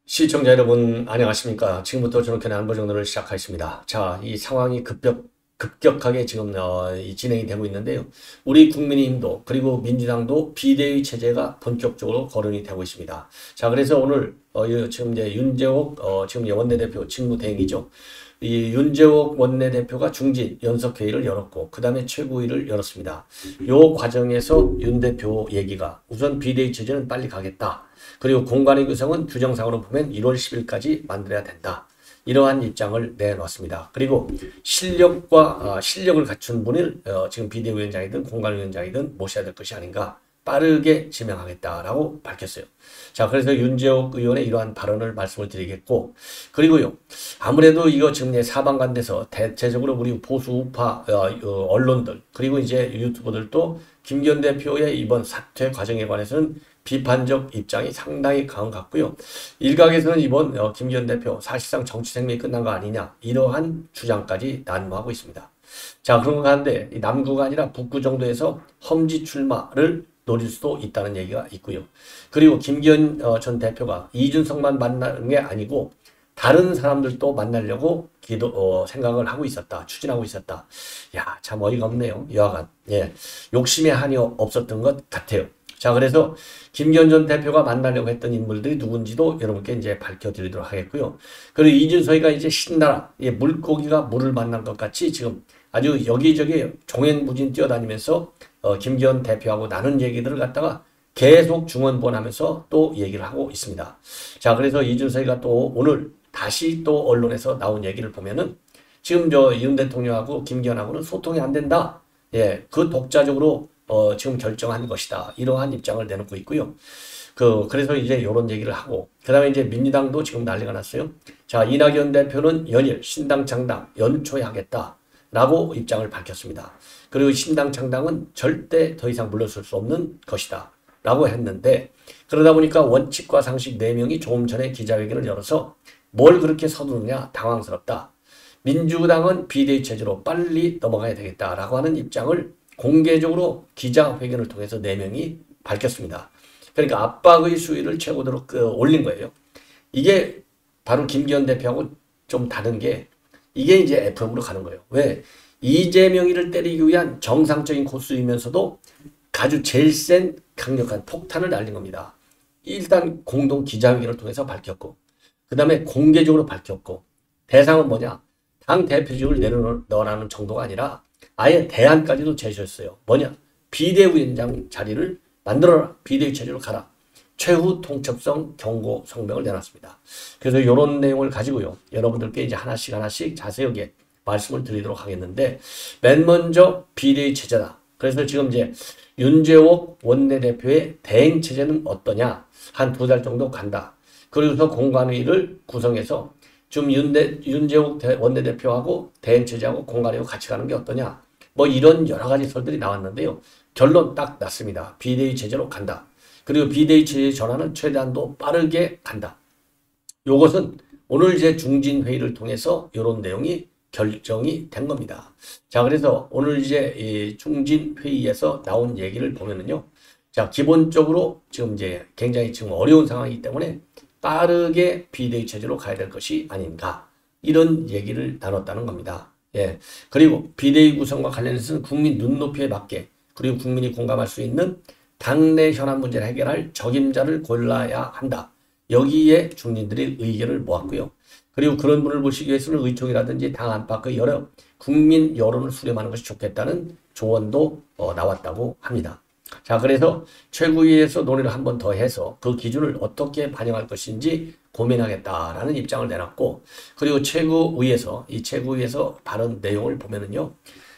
시청자 여러분 안녕하십니까. 지금부터 저녁의 안보정론을 시작하겠습니다. 자, 이 상황이 급격하게 지금 진행이 되고 있는데요. 우리 국민의힘도 그리고 민주당도 비대위 체제가 본격적으로 거론이 되고 있습니다. 자, 그래서 오늘 지금 이제 윤재옥 지금 원내대표 직무대행이죠. 이 윤재옥 원내대표가 중진 연석회의를 열었고 그 다음에 최고위를 열었습니다. 요 과정에서 윤 대표 얘기가 우선 비대위 체제는 빨리 가겠다. 그리고 공관위 구성은 규정상으로 보면 1월 10일까지 만들어야 된다. 이러한 입장을 내놓았습니다. 그리고 실력을 갖춘 분을 지금 비대위원장이든 공관위원장이든 모셔야 될 것이 아닌가 빠르게 지명하겠다라고 밝혔어요. 자, 그래서 윤재옥 의원의 이러한 발언을 말씀을 드리겠고, 그리고요, 아무래도 이거 지금 사방간대에서 대체적으로 우리 보수 우파 언론들 그리고 이제 유튜버들도 김기현 대표의 이번 사퇴 과정에 관해서는 비판적 입장이 상당히 강한 것 같고요. 일각에서는 이번 김기현 대표 사실상 정치 생명이 끝난 거 아니냐 이러한 주장까지 난무하고 있습니다. 자, 그런 거 가운데 남구가 아니라 북구 정도에서 험지 출마를 노릴 수도 있다는 얘기가 있고요. 그리고 김기현 전 대표가 이준석만 만나는 게 아니고 다른 사람들도 만나려고 생각을 하고 있었다. 추진하고 있었다. 야, 참 어이가 없네요. 여하간 예, 욕심의 한이 없었던 것 같아요. 자, 그래서 김기현 전 대표가 만나려고 했던 인물들이 누군지도 여러분께 이제 밝혀드리도록 하겠고요. 그리고 이준석이가 이제 신나라, 물고기가 물을 만난 것 같이 지금 아주 여기저기 종횡무진 뛰어다니면서 김기현 대표하고 나눈 얘기들을 갖다가 계속 중언부언하면서 또 얘기를 하고 있습니다. 자, 그래서 이준석이가 또 오늘 다시 또 언론에서 나온 얘기를 보면은 지금 윤 대통령하고 김기현하고는 소통이 안 된다. 예, 그 독자적으로 지금 결정한 것이다. 이러한 입장을 내놓고 있고요. 그래서 이제 이런 얘기를 하고, 그 다음에 이제 민주당도 지금 난리가 났어요. 자, 이낙연 대표는 연일 신당 창당 연초에 하겠다라고 입장을 밝혔습니다. 그리고 신당 창당은 절대 더 이상 물러설 수 없는 것이다. 라고 했는데, 그러다 보니까 원칙과 상식 4명이 조금 전에 기자회견을 열어서 뭘 그렇게 서두르냐 당황스럽다. 민주당은 비대위 체제로 빨리 넘어가야 되겠다라고 하는 입장을 공개적으로 기자회견을 통해서 4명이 밝혔습니다. 그러니까 압박의 수위를 최고로 올린 거예요. 이게 바로 김기현 대표하고 좀 다른 게 이게 이제 FM으로 가는 거예요. 왜? 이재명이를 때리기 위한 정상적인 코스이면서도 아주 제일 센 강력한 폭탄을 날린 겁니다. 일단 공동 기자회견을 통해서 밝혔고, 그 다음에 공개적으로 밝혔고, 대상은 뭐냐? 당 대표직을 내려놓으라는 정도가 아니라 아예 대안까지도 제시했어요. 뭐냐? 비대위원장 자리를 만들어라. 비대위 체제로 가라. 최후 통첩성 경고 성명을 내놨습니다. 그래서 이런 내용을 가지고요. 여러분들께 이제 하나씩 자세하게 말씀을 드리도록 하겠는데, 맨 먼저 비대위 체제다. 그래서 지금 이제 윤재옥 원내대표의 대행 체제는 어떠냐? 한 2달 정도 간다. 그리고서 공관위를 구성해서 좀 윤재옥 원내대표하고 대행 체제하고 공관위하고 같이 가는 게 어떠냐? 뭐 이런 여러 가지 설들이 나왔는데요. 결론 딱 났습니다. 비대위 체제로 간다. 그리고 비대위 체제 전환은 최대한도 빠르게 간다. 요것은 오늘 이제 중진 회의를 통해서 이런 내용이 결정이 된 겁니다. 자, 그래서 오늘 이제 이 중진 회의에서 나온 얘기를 보면은요. 자, 기본적으로 지금 이제 굉장히 지금 어려운 상황이기 때문에 빠르게 비대위 체제로 가야 될 것이 아닌가. 이런 얘기를 나눴다는 겁니다. 예. 그리고 비대위 구성과 관련해서는 국민 눈높이에 맞게 그리고 국민이 공감할 수 있는 당내 현안 문제를 해결할 적임자를 골라야 한다. 여기에 중진들이 의견을 모았고요. 그리고 그런 분을 보시기 위해서는 의총이라든지 당 안팎의 여러 국민 여론을 수렴하는 것이 좋겠다는 조언도 나왔다고 합니다. 자, 그래서 최고위에서 논의를 한 번 더 해서 그 기준을 어떻게 반영할 것인지 고민하겠다라는 입장을 내놨고, 그리고 최고위에서 발언 내용을 보면은요.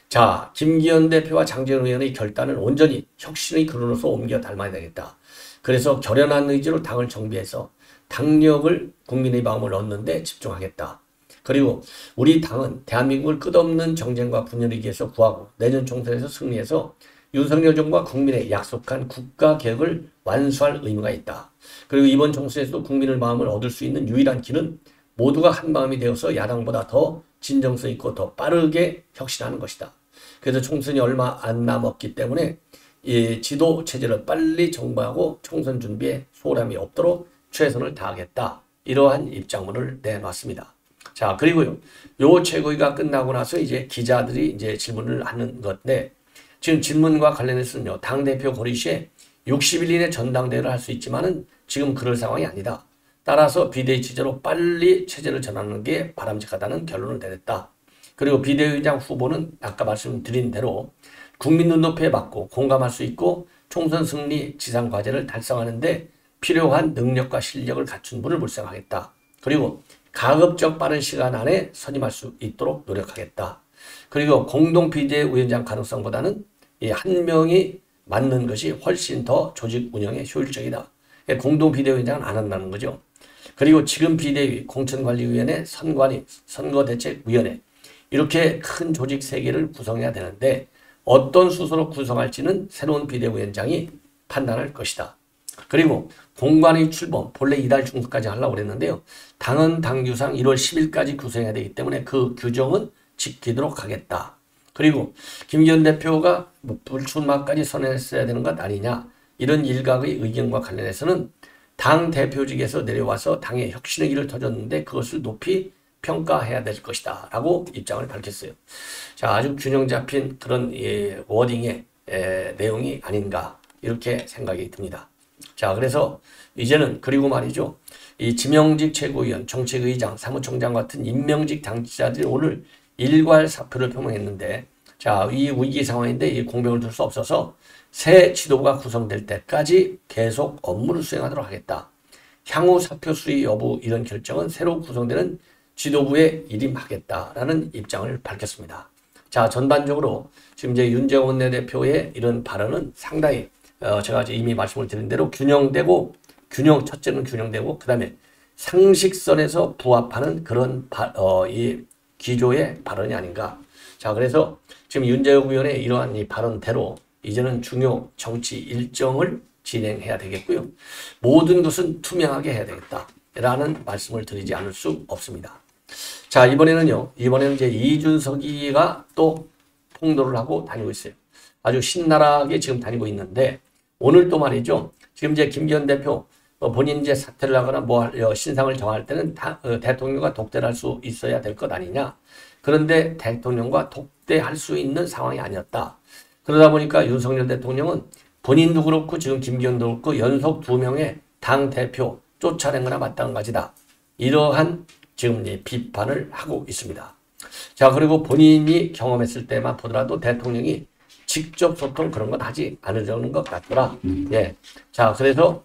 자, 김기현 대표와 장제원 의원의 결단을 온전히 혁신의 근원으로서 옮겨 닮아야 되겠다. 그래서 결연한 의지로 당을 정비해서 당력을 국민의 마음을 얻는 데 집중하겠다. 그리고 우리 당은 대한민국을 끝없는 정쟁과 분열위기에서 구하고 내년 총선에서 승리해서 윤석열 정부가 국민에 약속한 국가개혁을 완수할 의무가 있다. 그리고 이번 총선에서도 국민의 마음을 얻을 수 있는 유일한 길은 모두가 한마음이 되어서 야당보다 더 진정성 있고 더 빠르게 혁신하는 것이다. 그래서 총선이 얼마 안 남았기 때문에 이 지도 체제를 빨리 정부하고 총선 준비에 소홀함이 없도록 최선을 다하겠다. 이러한 입장문을 내놨습니다. 자, 그리고요. 요 최고위가 끝나고 나서 이제 기자들이 이제 질문을 하는 건데, 지금 질문과 관련해서는요, 당대표 고리 시에 60일 이내 전당대회를 할 수 있지만은 지금 그럴 상황이 아니다. 따라서 비대위 체제로 빨리 체제를 전환하는 게 바람직하다는 결론을 내렸다. 그리고 비대위장 후보는 아까 말씀드린 대로 국민 눈높이에 맞고 공감할 수 있고 총선 승리 지상 과제를 달성하는데 필요한 능력과 실력을 갖춘 분을 물색하겠다. 그리고 가급적 빠른 시간 안에 선임할 수 있도록 노력하겠다. 그리고 공동 비대위원장 가능성보다는 이 한 명이 맡는 것이 훨씬 더 조직 운영에 효율적이다. 공동 비대위원장은 안 한다는 거죠. 그리고 지금 비대위, 공천관리위원회, 선관위, 선거대책위원회 이렇게 큰 조직 3개를 구성해야 되는데 어떤 수소로 구성할지는 새로운 비대위원장이 판단할 것이다. 그리고 공관위 출범, 본래 이달 중순까지 하려고 그랬는데요. 당헌 당규상 1월 10일까지 구성해야 되기 때문에 그 규정은 지키도록 하겠다. 그리고 김기현 대표가 불출마까지 선언했어야 되는 것 아니냐. 이런 일각의 의견과 관련해서는 당 대표직에서 내려와서 당의 혁신의 길을 터줬는데 그것을 높이 평가해야 될 것이다. 라고 입장을 밝혔어요. 자, 아주 균형 잡힌 그런 워딩의 내용이 아닌가. 이렇게 생각이 듭니다. 자, 그래서 이제는 그리고 말이죠. 이 지명직 최고위원, 정책의장, 사무총장 같은 임명직 당직자들이 오늘 일괄 사표를 표명했는데 자, 이 위기 상황인데 이 공백을 둘 수 없어서 새 지도부가 구성될 때까지 계속 업무를 수행하도록 하겠다. 향후 사표 수위 여부 이런 결정은 새로 구성되는 지도부에 일임하겠다라는 입장을 밝혔습니다. 자, 전반적으로 지금 이제 윤재원 원내대표의 이런 발언은 상당히 제가 이미 말씀을 드린 대로 균형되고 첫째는 균형되고 그다음에 상식선에서 부합하는 그런 이 기조의 발언이 아닌가. 자, 그래서 지금 윤재욱 의원의 이러한 이 발언대로 이제는 중요 정치 일정을 진행해야 되겠고요. 모든 것은 투명하게 해야 되겠다라는 말씀을 드리지 않을 수 없습니다. 자, 이번에는 이제 이준석이가 또 통도를 하고 다니고 있어요. 아주 신나게 지금 다니고 있는데 오늘 또 말이죠. 지금 이제 김기현 대표 본인 이제 사퇴를 하거나 신상을 정할 때는 대통령과 독대를 할 수 있어야 될 것 아니냐. 그런데 대통령과 독대할 수 있는 상황이 아니었다. 그러다 보니까 윤석열 대통령은 본인도 그렇고 지금 김기현도 그렇고 연속 2명의 당 대표 쫓아낸 거나 마찬가지다. 이러한 지금 비판을 하고 있습니다. 자, 그리고 본인이 경험했을 때만 보더라도 대통령이 직접 소통 그런 건 하지 않으려는 것 같더라. 예. 자, 그래서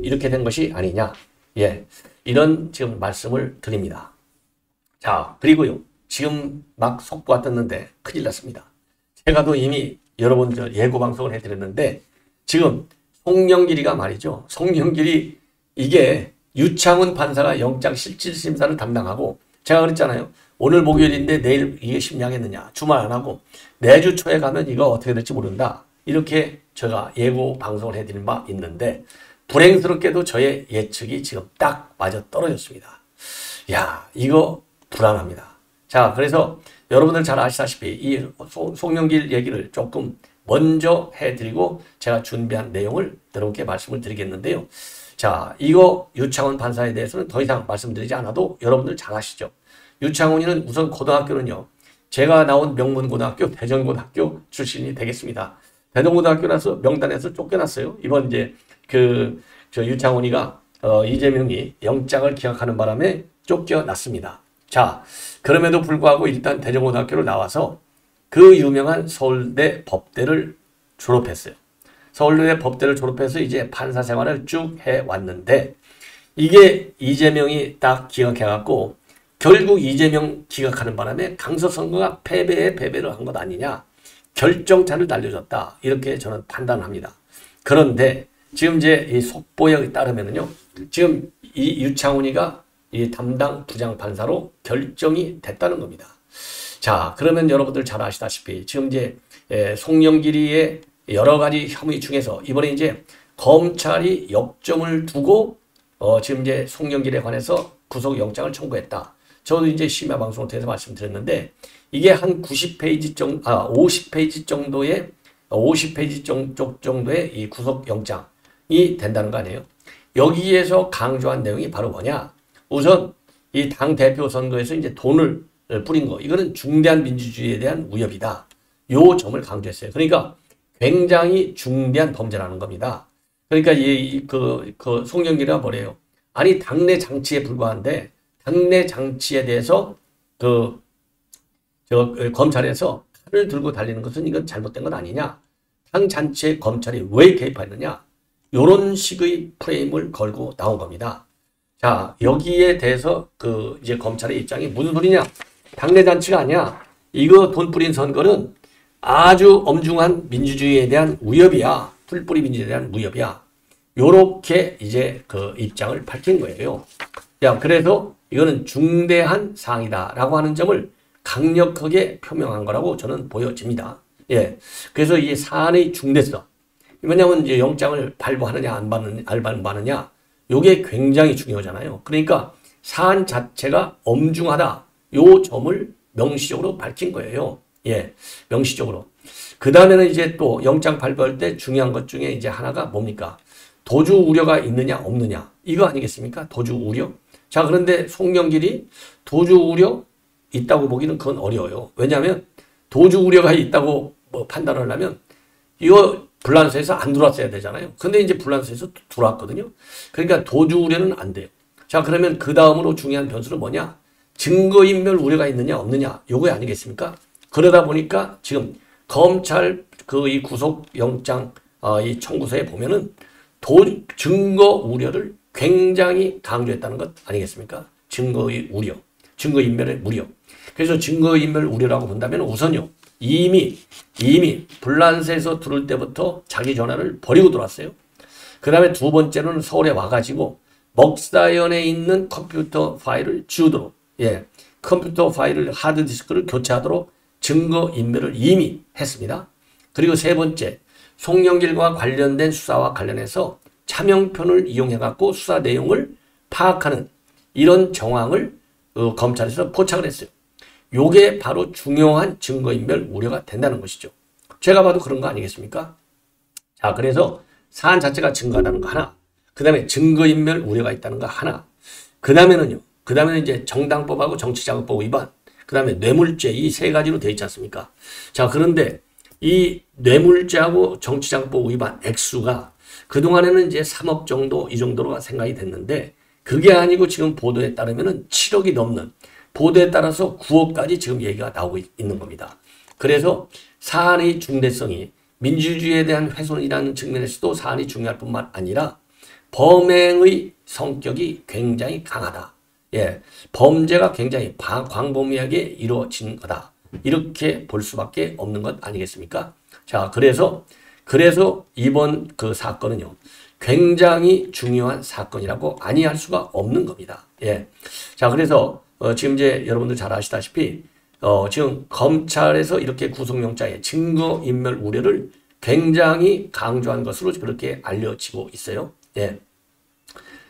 이렇게 된 것이 아니냐. 예. 이런 지금 말씀을 드립니다. 자, 그리고요. 지금 막 속보가 떴는데 큰일 났습니다. 제가 또 이미 여러 번 예고 방송을 해드렸는데 지금 송영길이가 말이죠. 송영길이 이게 유창훈 판사가 영장 실질심사를 담당하고 제가 그랬잖아요. 오늘 목요일인데 내일 이게 심리하겠느냐. 주말 안 하고 내주 초에 가면 이거 어떻게 될지 모른다. 이렇게 제가 예고 방송을 해드린 바 있는데 불행스럽게도 저의 예측이 지금 딱 맞아 떨어졌습니다. 야, 이거 불안합니다. 자, 그래서 여러분들 잘 아시다시피 이 송영길 얘기를 조금 먼저 해드리고 제가 준비한 내용을 여러분께 말씀을 드리겠는데요. 자, 이거 유창훈 판사에 대해서는 더 이상 말씀드리지 않아도 여러분들 잘 아시죠? 유창훈이는 우선 고등학교는요. 제가 나온 명문고등학교 대전고등학교 출신이 되겠습니다. 대전고등학교라서 명단에서 쫓겨났어요. 이번 이제 저 유창훈이가 이재명이 영장을 기각하는 바람에 쫓겨났습니다. 자, 그럼에도 불구하고 일단 대전고등학교를 나와서 그 유명한 서울대 법대를 졸업했어요. 서울대 법대를 졸업해서 이제 판사 생활을 쭉 해왔는데 이게 이재명이 딱 기각해갖고 결국 이재명 기각하는 바람에 강서선거가 패배를 한 것 아니냐. 결정차를 날려줬다. 이렇게 저는 판단합니다. 그런데 지금 이제 이 속보에 따르면은요. 지금 이 유창훈이가 이 담당 부장판사로 결정이 됐다는 겁니다. 자, 그러면 여러분들 잘 아시다시피 지금 이제 송영길이의 여러 가지 혐의 중에서 이번에 이제 검찰이 역점을 두고 지금 이제 송영길에 관해서 구속영장을 청구했다. 저도 이제 심야 방송을 통해서 말씀드렸는데 이게 한 90페이지 정도, 50페이지 정도의 50페이지 정도의 이 구속영장이 된다는 거 아니에요. 여기에서 강조한 내용이 바로 뭐냐? 우선 이 당 대표 선거에서 이제 돈을 뿌린 거, 이거는 중대한 민주주의에 대한 위협이다. 요 점을 강조했어요. 그러니까 굉장히 중대한 범죄라는 겁니다. 그러니까 그 송영길이가 뭐래요? 아니 당내 장치에 불과한데 당내 장치에 대해서 검찰에서 칼을 들고 달리는 것은 이건 잘못된 것 아니냐? 당 장치에 검찰이 왜 개입했느냐? 요런 식의 프레임을 걸고 나온 겁니다. 자, 여기에 대해서 이제 검찰의 입장이 무슨 소리냐? 당내 잔치가 아니야. 이거 돈 뿌린 선거는 아주 엄중한 민주주의에 대한 위협이야. 풀뿌리 민주주의에 대한 위협이야. 요렇게 이제 그 입장을 밝힌 거예요. 야, 그래서 이거는 중대한 사항이다라고 하는 점을 강력하게 표명한 거라고 저는 보여집니다. 예. 그래서 이 사안의 중대성. 왜냐하면 이제 영장을 발부하느냐, 안 발부하느냐, 요게 굉장히 중요하잖아요. 그러니까 사안 자체가 엄중하다. 요 점을 명시적으로 밝힌 거예요. 예. 명시적으로. 그 다음에는 이제 또 영장 발부할 때 중요한 것 중에 이제 하나가 뭡니까? 도주 우려가 있느냐, 없느냐. 이거 아니겠습니까? 도주 우려. 자, 그런데 송영길이 도주 우려 있다고 보기는 그건 어려워요. 왜냐하면 도주 우려가 있다고 판단을 하려면 이거 불란서에서 안 들어왔어야 되잖아요. 근데 이제 불란서에서 들어왔거든요. 그러니까 도주 우려는 안 돼요. 자, 그러면 그 다음으로 중요한 변수는 뭐냐? 증거인멸 우려가 있느냐, 없느냐. 요거 아니겠습니까? 그러다 보니까 지금 검찰 이 구속영장 이 청구서에 보면은 증거 우려를 굉장히 강조했다는 것 아니겠습니까? 증거의 우려, 증거인멸의 우려. 그래서 증거인멸 우려라고 본다면 우선요. 이미 불란서에서 들어올 때부터 자기 전화를 버리고 들어왔어요. 그 다음에 두 번째로는 서울에 와가지고 먹사연에 있는 컴퓨터 파일을 지우도록, 예, 컴퓨터 파일을 하드디스크를 교체하도록 증거인멸을 이미 했습니다. 그리고 세 번째, 송영길과 관련된 수사와 관련해서 차명편을 이용해갖고 수사 내용을 파악하는 이런 정황을 검찰에서 포착을 했어요. 요게 바로 중요한 증거인멸 우려가 된다는 것이죠. 제가 봐도 그런 거 아니겠습니까? 자, 그래서 사안 자체가 증거하다는 거 하나, 그 다음에 증거인멸 우려가 있다는 거 하나, 그 다음에는 이제 정당법하고 정치자금법 위반, 그 다음에 뇌물죄, 이 세 가지로 되어 있지 않습니까? 자, 그런데 이 뇌물죄하고 정치자금법 위반 액수가 그동안에는 이제 3억 정도, 이 정도로 생각이 됐는데, 그게 아니고 지금 보도에 따르면은 7억이 넘는, 보도에 따라서 9억까지 지금 얘기가 나오고 있는 겁니다. 그래서 사안의 중대성이 민주주의에 대한 훼손이라는 측면에서도 사안이 중요할 뿐만 아니라 범행의 성격이 굉장히 강하다. 예, 범죄가 굉장히 광범위하게 이루어진 거다. 이렇게 볼 수밖에 없는 것 아니겠습니까? 자, 그래서 이번 그 사건은요, 굉장히 중요한 사건이라고 아니할 수가 없는 겁니다. 예. 자, 그래서 지금 이제 여러분들 잘 아시다시피 지금 검찰에서 이렇게 구속영장의 증거인멸 우려를 굉장히 강조한 것으로 그렇게 알려지고 있어요. 예.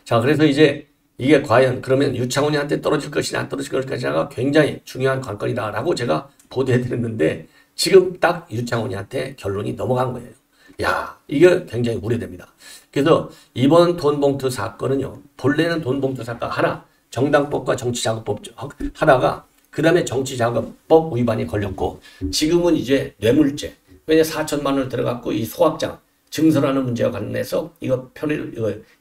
자, 그래서 이제 이게 과연 그러면 유창훈이한테 떨어질 것이냐 안 떨어질 것이냐가 굉장히 중요한 관건이다라고 제가 보도해드렸는데 지금 딱 유창훈이한테 결론이 넘어간 거예요. 야, 이게 굉장히 우려됩니다. 그래서 이번 돈봉투 사건은요, 본래는 돈봉투 사건 하나, 정당법과 정치자금법 하다가 그 다음에 정치자금법 위반이 걸렸고 지금은 이제 뇌물죄. 왜냐 4천만 원을 들어갔고 이 소합장 증설하는 문제와 관련해서 이거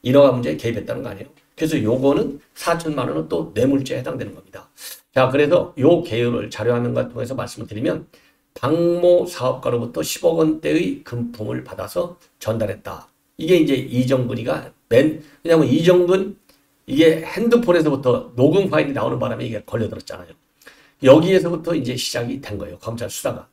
인허가 문제에 개입했다는 거 아니에요. 그래서 요거는 4천만 원은 또 뇌물죄에 해당되는 겁니다. 자, 그래서 요 개요를 자료화면과 통해서 말씀을 드리면 박모 사업가로부터 10억 원대의 금품을 받아서 전달했다. 이게 이제 이정근이가 왜냐면 이정근 이게 핸드폰에서부터 녹음 파일이 나오는 바람에 이게 걸려들었잖아요. 여기에서부터 이제 시작이 된 거예요. 검찰 수사가.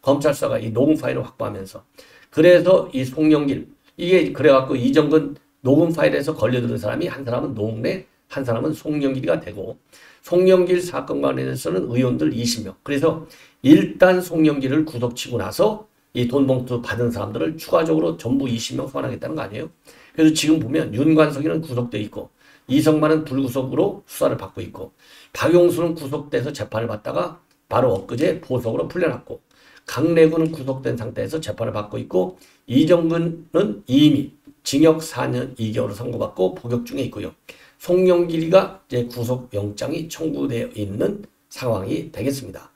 검찰 수사가 이 녹음 파일을 확보하면서. 그래서 이 송영길, 이게 그래갖고 이정근 녹음 파일에서 걸려드는 사람이 한 사람은 노웅래, 한 사람은 송영길이가 되고, 송영길 사건과 관련해서는 의원들 20명. 그래서 일단 송영길을 구속치고 나서 이 돈봉투 받은 사람들을 추가적으로 전부 20명 소환하겠다는 거 아니에요? 그래서 지금 보면 윤관석이는 구속돼 있고 이성만은 불구속으로 수사를 받고 있고 박용수는 구속돼서 재판을 받다가 바로 엊그제 보석으로 풀려났고 강래구는 구속된 상태에서 재판을 받고 있고 이정근은 이미 징역 4년 2개월을 선고받고 복역 중에 있고요. 송영길이가 이제 구속영장이 청구되어 있는 상황이 되겠습니다.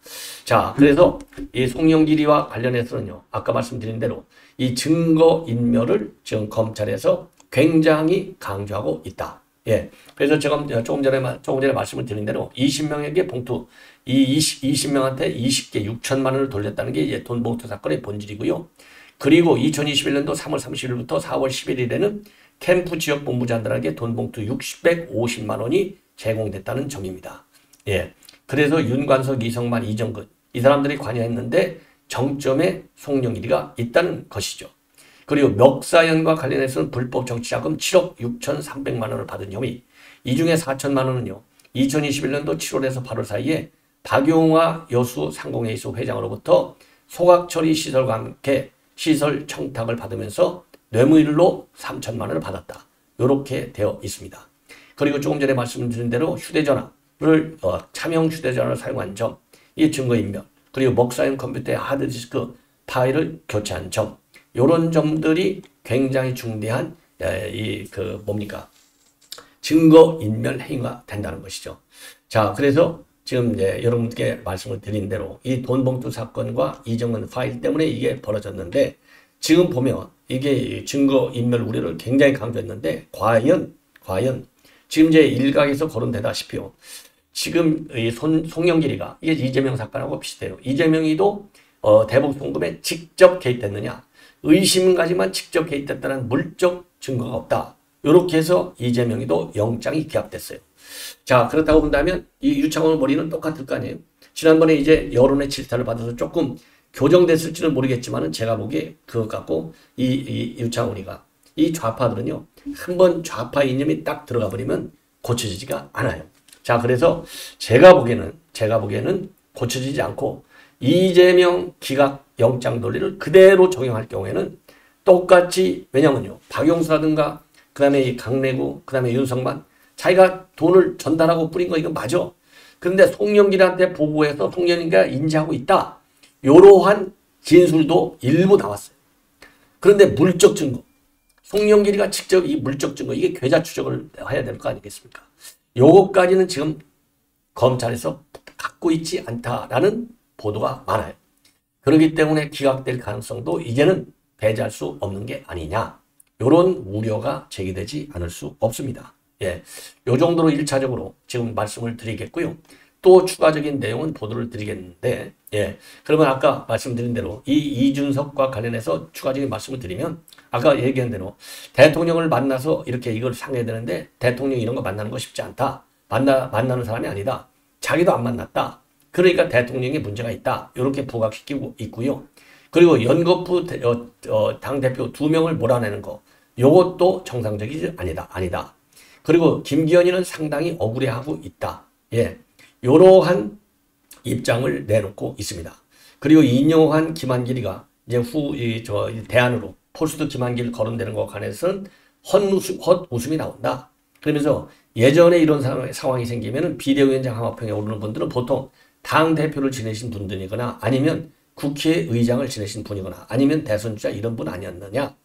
자, 그래서 이 송영길이와 관련해서는요, 아까 말씀드린 대로 이 증거인멸을 지금 검찰에서 굉장히 강조하고 있다. 예. 그래서 제가 조금 전에 말씀을 드린 대로 20명에게 봉투, 이 20명한테 20개 6천만 원을 돌렸다는 게 이제 돈 봉투 사건의 본질이고요. 그리고 2021년도 3월 30일부터 4월 11일에는 캠프 지역 본부장들에게 돈 봉투 650만 원이 제공됐다는 점입니다. 예. 그래서 윤관석, 이성만, 이정근 이 사람들이 관여했는데 정점에 송영길이가 있다는 것이죠. 그리고 멱사연과 관련해서는 불법 정치자금 7억 6,300만 원을 받은 혐의. 이 중에 4천만 원은요. 2021년도 7월에서 8월 사이에 박용화 여수 상공회의소 회장으로부터 소각처리 시설과 함께 시설 청탁을 받으면서 뇌물로 3천만 원을 받았다. 이렇게 되어 있습니다. 그리고 조금 전에 말씀드린 대로 휴대전화를 차명 휴대전화를 사용한 점, 이 증거인멸, 그리고 먹사용 컴퓨터의 하드디스크 파일을 교체한 점, 이런 점들이 굉장히 중대한 증거인멸 행위가 된다는 것이죠. 자, 그래서 지금 이제 여러분께 말씀을 드린 대로 이 돈봉투 사건과 이정은 파일 때문에 이게 벌어졌는데 지금 보면 이게 증거인멸 우려를 굉장히 강조했는데 과연 지금 이제 일각에서 거론되다시피요. 지금 이 송영길이가 이게 이재명 사건하고 비슷해요. 이재명이도 대북 송금에 직접 개입됐느냐? 의심 가지만 직접 개입됐다는 물적 증거가 없다. 이렇게 해서 이재명이도 영장이 기각됐어요. 자, 그렇다고 본다면 이 유창훈 머리는 똑같을 거 아니에요. 지난번에 이제 여론의 질타를 받아서 조금 교정됐을지는 모르겠지만은 제가 보기에 그것 갖고 이 유창훈이가 이 좌파들은요, 한번 좌파 이념이 딱 들어가 버리면 고쳐지지가 않아요. 자, 그래서 제가 보기에는 고쳐지지 않고 이재명 기각 영장 논리를 그대로 적용할 경우에는 똑같이, 왜냐면요, 박용수라든가 그 다음에 이 강래구, 그 다음에 윤석만 자기가 돈을 전달하고 뿌린 거 이거 맞아. 그런데 송영길한테 보고해서 송영길이가 인지하고 있다. 이러한 진술도 일부 나왔어요. 그런데 물적 증거, 송영길이가 직접 이 물적 증거, 이게 괴짜 추적을 해야 될 거 아니겠습니까? 요것까지는 지금 검찰에서 갖고 있지 않다라는 보도가 많아요. 그렇기 때문에 기각될 가능성도 이제는 배제할 수 없는 게 아니냐. 이런 우려가 제기되지 않을 수 없습니다. 예, 요 정도로 1차적으로 지금 말씀을 드리겠고요. 또 추가적인 내용은 보도를 드리겠는데, 예, 그러면 아까 말씀드린 대로 이 이준석과 관련해서 추가적인 말씀을 드리면 아까 얘기한 대로 대통령을 만나서 이렇게 이걸 상해야 되는데 대통령이 이런 거 만나는 거 쉽지 않다. 만나는 사람이 아니다. 자기도 안 만났다. 그러니까 대통령이 문제가 있다. 이렇게 부각시키고 있고요. 그리고 연거푸 당대표 2명을 몰아내는 거, 요것도 정상적이지 아니다. 그리고 김기현이는 상당히 억울해하고 있다. 예, 이러한 입장을 내놓고 있습니다. 그리고 인용한 김한길이가 이제 대안으로 포스트 김한길 거론되는 것에 관해서는 헛웃음이 나온다. 그러면서 예전에 이런 상황이 생기면은 비대위원장 항화평에 오르는 분들은 보통 당 대표를 지내신 분들이거나 아니면 국회의장을 지내신 분이거나 아니면 대선주자 이런 분 아니었느냐.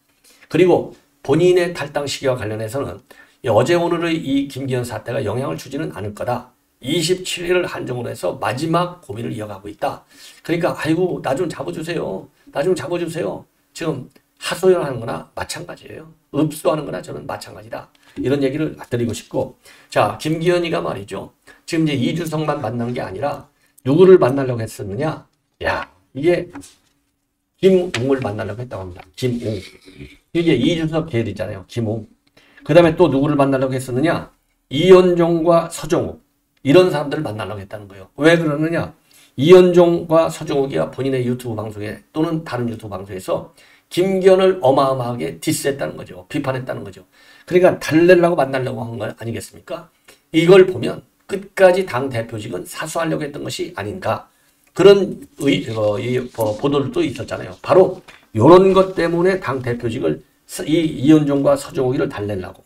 그리고 본인의 탈당 시기와 관련해서는 어제 오늘의 이 김기현 사태가 영향을 주지는 않을 거다. 27일을 한정으로 해서 마지막 고민을 이어가고 있다. 그러니까 아이고 나 좀 잡아주세요. 나 좀 잡아주세요. 지금 하소연하는 거나 마찬가지예요. 읍소하는 거나 저는 마찬가지다. 이런 얘기를 드리고 싶고, 자, 김기현이가 말이죠. 지금 이제 이준석만 만난 게 아니라 누구를 만나려고 했었느냐? 야, 이게 김웅을 만나려고 했다고 합니다. 김웅. 이게 이준석 계열이잖아요. 김웅. 그 다음에 또 누구를 만나려고 했었느냐? 이현종과 서정욱. 이런 사람들을 만나려고 했다는 거예요. 왜 그러느냐? 이현종과 서정욱이가 본인의 유튜브 방송에 또는 다른 유튜브 방송에서 김기현을 어마어마하게 디스했다는 거죠. 비판했다는 거죠. 그러니까 달래려고 만나려고 한 거 아니겠습니까? 이걸 보면 끝까지 당 대표직은 사수하려고 했던 것이 아닌가. 그런 보도들도 있었잖아요. 바로 이런 것 때문에 당 대표직을 이현종과 서정욱이를 달래려고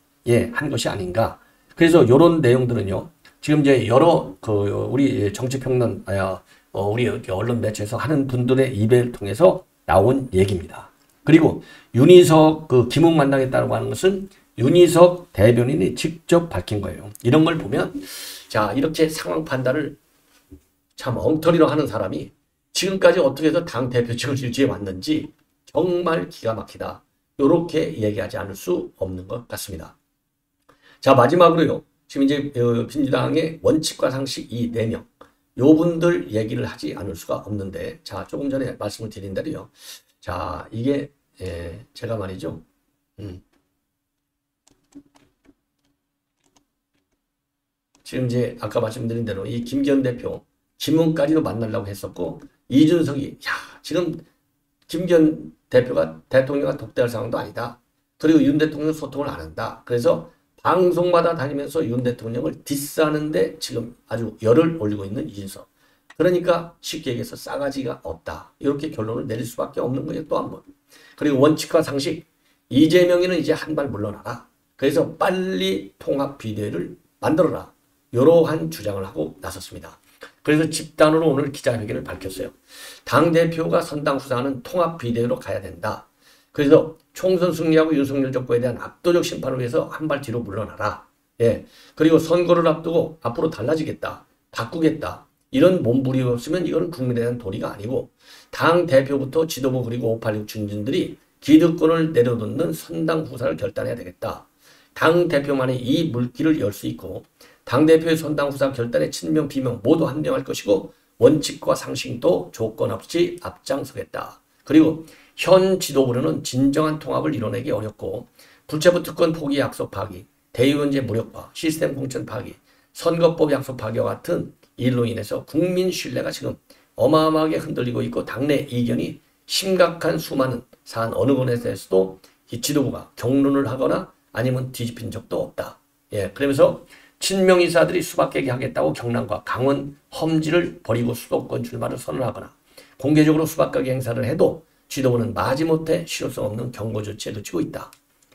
한 것이 아닌가. 그래서 이런 내용들은요. 지금 이제 여러 우리 정치평론 우리 언론 매체에서 하는 분들의 입을 통해서 나온 얘기입니다. 그리고 윤희석 김웅 만나겠다고 하는 것은 윤희석 대변인이 직접 밝힌 거예요. 이런 걸 보면 자, 이렇게 상황 판단을 참 엉터리로 하는 사람이 지금까지 어떻게 해서 당 대표직을 유지해 왔는지 정말 기가 막히다. 이렇게 얘기하지 않을 수 없는 것 같습니다. 자, 마지막으로요. 지금 이제 민주당의 원칙과 상식 이 4명 요 분들 얘기를 하지 않을 수가 없는데, 자, 조금 전에 말씀을 드린 대로요. 자, 이게 제가 말이죠. 지금 이제 아까 말씀드린 대로 이 김기현 대표, 김웅까지도 만나려고 했었고, 이준석이 지금 김기현 대표가 대통령과 독대할 상황도 아니다. 그리고 윤 대통령 소통을 안 한다. 그래서 방송마다 다니면서 윤 대통령을 디스하는데 지금 아주 열을 올리고 있는 이준석. 그러니까 쉽게 얘기해서 싸가지가 없다. 이렇게 결론을 내릴 수밖에 없는 거예요. 또 한 번. 그리고 원칙과 상식. 이재명이는 이제 한 발 물러나라. 그래서 빨리 통합 비대위를 만들어라. 이러한 주장을 하고 나섰습니다. 그래서 집단으로 오늘 기자회견을 밝혔어요. 당대표가 선당 후사하는 통합 비대위로 가야 된다. 그래서 총선 승리하고 윤석열 정부에 대한 압도적 심판을 위해서 한 발 뒤로 물러나라. 그리고 선거를 앞두고 앞으로 달라지겠다. 바꾸겠다. 이런 몸부림이었으면 이거는 국민에 대한 도리가 아니고, 당 대표부터 지도부 그리고 586 중진들이 기득권을 내려놓는 선당 후사를 결단해야 되겠다. 당 대표만이 이 물길을 열 수 있고, 당 대표의 선당 후사 결단에 친명 비명 모두 함정할 것이고, 원칙과 상식도 조건 없이 앞장서겠다. 그리고 현 지도부로는 진정한 통합을 이뤄내기 어렵고, 불체부 특권 포기 약속 파기, 대의원제 무력화, 시스템 공천 파기, 선거법 약속 파기와 같은 일로 인해서 국민 신뢰가 지금 어마어마하게 흔들리고 있고, 당내 이견이 심각한 수많은 사안 어느 곳에서도 이 지도부가 경론을 하거나 아니면 뒤집힌 적도 없다. 그러면서 친명 인사들이 수박깨기 하겠다고 경남과 강원 험지를 버리고 수도권 출마를 선언하거나 공개적으로 수박깨기 행사를 해도 지도부는 마지못해 실효성 없는 경고 조치에 그치고 있다.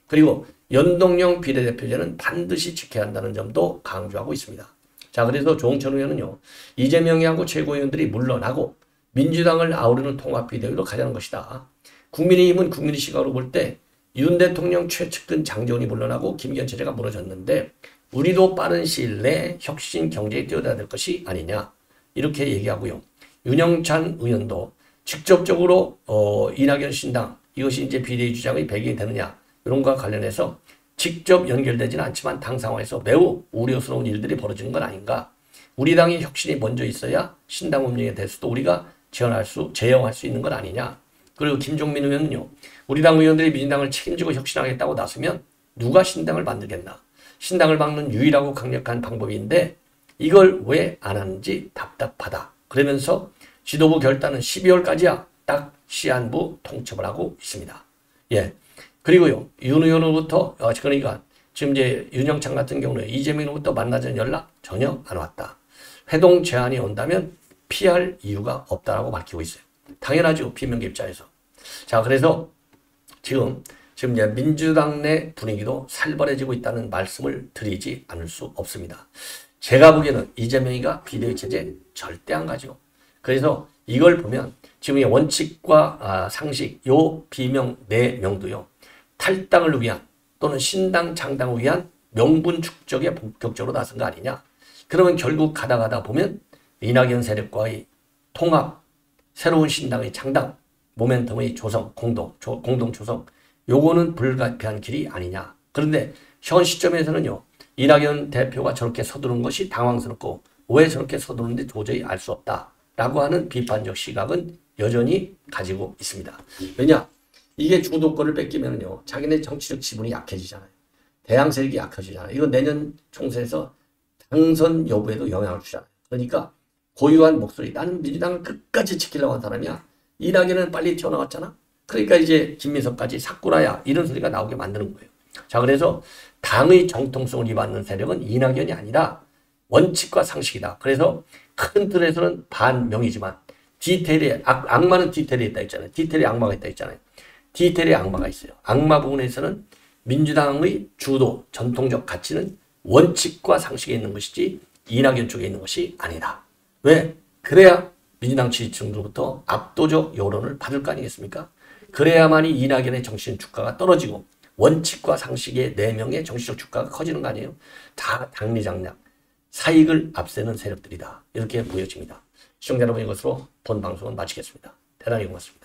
그리고 연동형 비례대표제는 반드시 지켜야 한다는 점도 강조하고 있습니다. 자, 그래서 조홍천 의원은요, 이재명이하고 최고위원들이 물러나고 민주당을 아우르는 통합비대위로 가자는 것이다. 국민의힘은 국민의 시각으로 볼 때 윤 대통령 최측근 장재원이 물러나고 김기현 체제가 무너졌는데 우리도 빠른 시일 내에 혁신 경제에 뛰어들어야 될 것이 아니냐, 이렇게 얘기하고요. 윤영찬 의원도 직접적으로 이낙연 신당 이것이 이제 비대위 주장의 배경이 되느냐, 이런 것과 관련해서 직접 연결되지는 않지만 당 상황에서 매우 우려스러운 일들이 벌어지는 건 아닌가. 우리 당의 혁신이 먼저 있어야 신당 운영에 대해서도 우리가 제어할 수 있는 건 아니냐. 그리고 김종민 의원은요, 우리 당 의원들이 민주당을 책임지고 혁신하겠다고 나서면 누가 신당을 만들겠나. 신당을 막는 유일하고 강력한 방법인데 이걸 왜 안 하는지 답답하다. 그러면서 지도부 결단은 12월까지야 딱 시한부 통첩을 하고 있습니다. 그리고요, 윤 의원으로부터 그러니까 지금 이제 윤영찬 같은 경우는 이재명으로부터 만나자는 연락 전혀 안 왔다. 회동 제안이 온다면 피할 이유가 없다라고 밝히고 있어요. 당연하죠, 비명계 입장에서. 자, 그래서 지금 이제 민주당 내 분위기도 살벌해지고 있다는 말씀을 드리지 않을 수 없습니다. 제가 보기에는 이재명이가 비대위 체제 절대 안 가죠. 그래서 이걸 보면 지금 이 원칙과 상식 요 비명 4명도요. 탈당을 위한 또는 신당 창당을 위한 명분 축적에 본격적으로 나선 거 아니냐. 그러면 결국 가다 보면 이낙연 세력과의 통합, 새로운 신당의 창당, 모멘텀의 조성, 공동 조성, 요거는 불가피한 길이 아니냐. 그런데 현 시점에서는요, 이낙연 대표가 저렇게 서두른 것이 당황스럽고 왜 저렇게 서두르는지 도저히 알 수 없다라고 하는 비판적 시각은 여전히 가지고 있습니다. 왜냐? 이게 주도권을 뺏기면요, 자기네 정치적 지분이 약해지잖아요. 대항 세력이 약해지잖아요. 이거 내년 총선에서 당선 여부에도 영향을 주잖아요. 그러니까 고유한 목소리, 나는 민주당을 끝까지 지키려고 한 사람이야. 이낙연은 빨리 튀어나왔잖아. 그러니까 이제 김민석까지 사꾸라야, 이런 소리가 나오게 만드는 거예요. 자, 그래서 당의 정통성을 위반하는 세력은 이낙연이 아니라 원칙과 상식이다. 그래서 큰 틀에서는 반명이지만 디테일에 악마는 디테일에 있다 있잖아요. 디테일에 악마가 있다 있잖아요. 디테일에 악마가 있어요. 악마 부분에서는 민주당의 주도, 전통적 가치는 원칙과 상식에 있는 것이지 이낙연 쪽에 있는 것이 아니다. 왜? 그래야 민주당 지지층으로부터 압도적 여론을 받을 거 아니겠습니까? 그래야만이 이낙연의 정치적 주가가 떨어지고 원칙과 상식의 4명의 정치적 주가가 커지는 거 아니에요? 다 당리장략, 사익을 앞세는 세력들이다. 이렇게 보여집니다. 시청자 여러분, 이것으로 본 방송은 마치겠습니다. 대단히 고맙습니다.